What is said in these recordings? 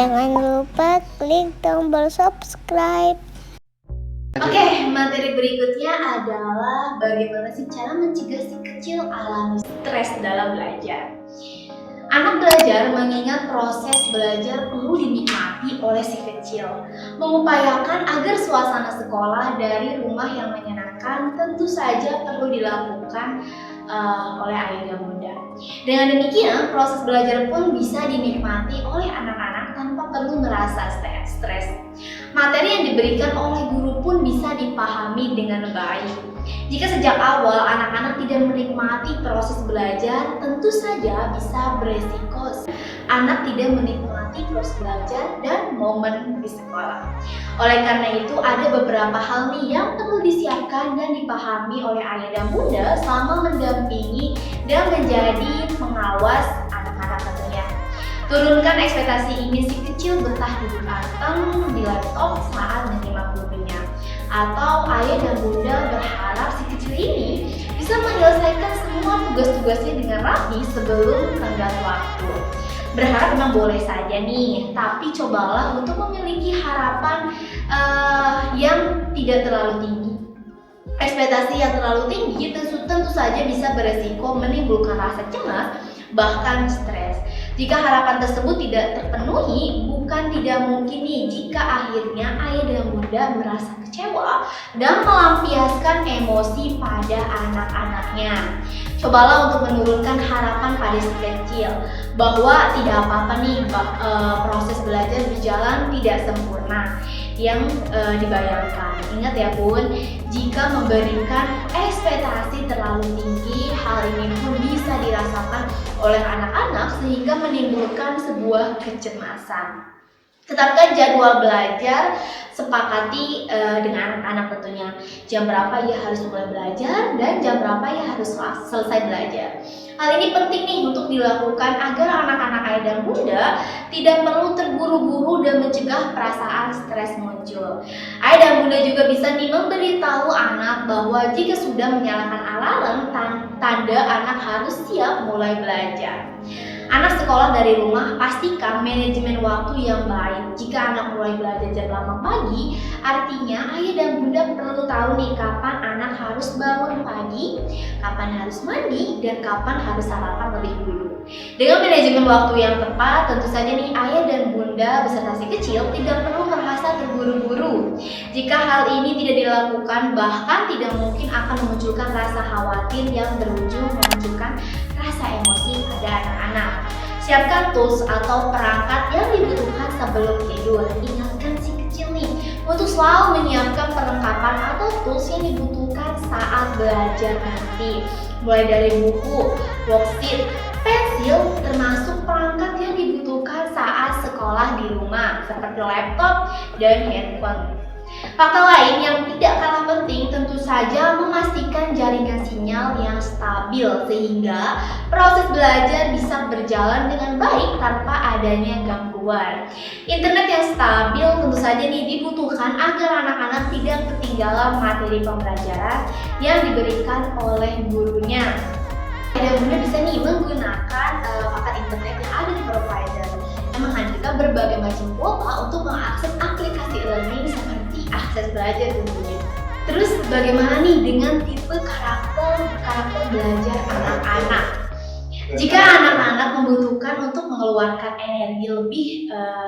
Jangan lupa klik tombol subscribe. Oke, materi berikutnya adalah bagaimana sih cara mencegah si kecil alami stres dalam belajar. Anak belajar mengingat proses belajar perlu dinikmati oleh si kecil. Mengupayakan agar suasana sekolah dari rumah yang menyenangkan tentu saja perlu dilakukan oleh ayah dan bunda. Dengan demikian, proses belajar pun bisa dinikmati oleh anak-anak tanpa perlu merasa stres. Materi yang diberikan oleh guru pun bisa dipahami dengan baik. Jika sejak awal anak-anak tidak menikmati proses belajar, tentu saja bisa beresiko anak tidak menikmati proses belajar dan momen di sekolah. Oleh karena itu, ada beberapa hal nih yang perlu disiapkan dan dipahami oleh ayah dan bunda selama mendampingi dan menjadi pengawas anak-anak tentunya. Turunkan ekspektasi ingin si kecil betah duduk anteng di laptop saat menyimak gurunya. Atau ayah dan bunda berharap si kecil ini bisa menyelesaikan semua tugas-tugasnya dengan rapi sebelum tenggat waktu. Berharap memang boleh saja nih, tapi cobalah untuk memiliki harapan yang tidak terlalu tinggi. Ekspektasi yang terlalu tinggi tentu saja bisa beresiko menimbulkan rasa cemas, bahkan stres. Jika harapan tersebut tidak terpenuhi, bukan tidak mungkin nih jika akhirnya ayah dan bunda merasa kecewa dan melampiaskan emosi pada anak-anaknya. Cobalah untuk menurunkan harapan pada si kecil bahwa tidak apa-apa nih proses belajar berjalan tidak sempurna yang dibayangkan. Ingat ya bun, jika memberikan ekspektasi terlalu tinggi, hal ini pun bisa dirasakan oleh anak-anak sehingga menimbulkan sebuah kecemasan. Tetapkan jadwal belajar, sepakati dengan anak-anak tentunya. Jam berapa ia harus mulai belajar dan jam berapa ia harus selesai belajar. Hal ini penting nih untuk dilakukan agar anak-anak ayah dan bunda tidak perlu terburu-buru dan mencegah perasaan stres muncul. Ayah dan bunda juga bisa nih memberitahu anak bahwa jika sudah menyalakan alarm, tanda anak harus siap mulai belajar. Anak sekolah dari rumah, pastikan manajemen waktu yang baik. Jika anak mulai belajar jam 8 pagi, artinya ayah dan bunda perlu tahu nih kapan anak harus bangun pagi, kapan harus mandi, dan kapan harus sarapan lebih dulu. Dengan manajemen waktu yang tepat, tentu saja nih ayah dan bunda beserta si kecil tidak perlu merasa terburu-buru. Jika hal ini tidak dilakukan, bahkan tidak mungkin akan memunculkan rasa khawatir yang berujung memunculkan rasa emosi pada anak-anak. Siapkan tools atau perangkat yang dibutuhkan sebelum tidur. Ingatkan si kecil nih untuk selalu menyiapkan perlengkapan atau tools yang dibutuhkan saat belajar nanti. Mulai dari buku, worksheet, pensil, termasuk perangkat yang dibutuhkan saat sekolah di rumah seperti laptop dan handphone. Faktor lain yang tidak kalah penting tentu saja memastikan jaringan sinyal yang stabil sehingga proses belajar bisa berjalan dengan baik tanpa adanya gangguan. Internet yang stabil tentu saja nih dibutuhkan agar anak-anak tidak ketinggalan materi pembelajaran yang diberikan oleh gurunya. Dan bunda bisa nih menggunakan paket internet yang ada di provider yang menghadirkan berbagai macam kuota untuk mengakses aplikasi e-learning seperti akses belajar tentunya. Terus bagaimana nih dengan tipe karakter belajar anak-anak? Jika anak-anak membutuhkan untuk mengeluarkan energi lebih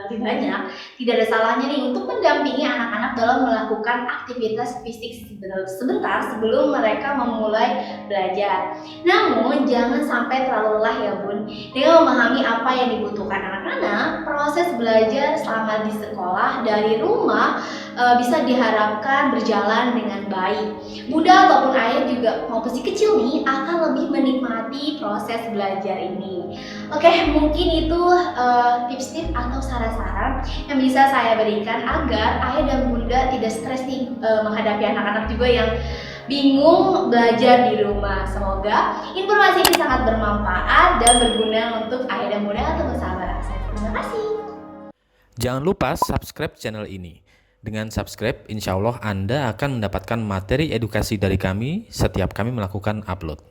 banyak, tidak ada salahnya nih untuk mendampingi anak-anak dalam melakukan aktivitas fisik sebentar sebelum mereka memulai belajar. Namun jangan sampai terlalu lelah ya bun. Dengan memahami apa yang dibutuhkan anak-anak, proses belajar selama di sekolah dari rumah bisa diharapkan berjalan dengan baik. Bunda ataupun ayah juga maupun si kecil nih akan lebih menikmati proses belajar ini. Oke, mungkin itu tips-tips atau saran-saran yang bisa saya berikan agar ayah dan bunda tidak stres nih menghadapi anak-anak juga yang bingung belajar di rumah. Semoga informasi ini sangat bermanfaat dan berguna untuk ayah dan bunda atau sahabat saya. Terima kasih. Jangan lupa subscribe channel ini. Dengan subscribe, insya Allah Anda akan mendapatkan materi edukasi dari kami setiap kami melakukan upload.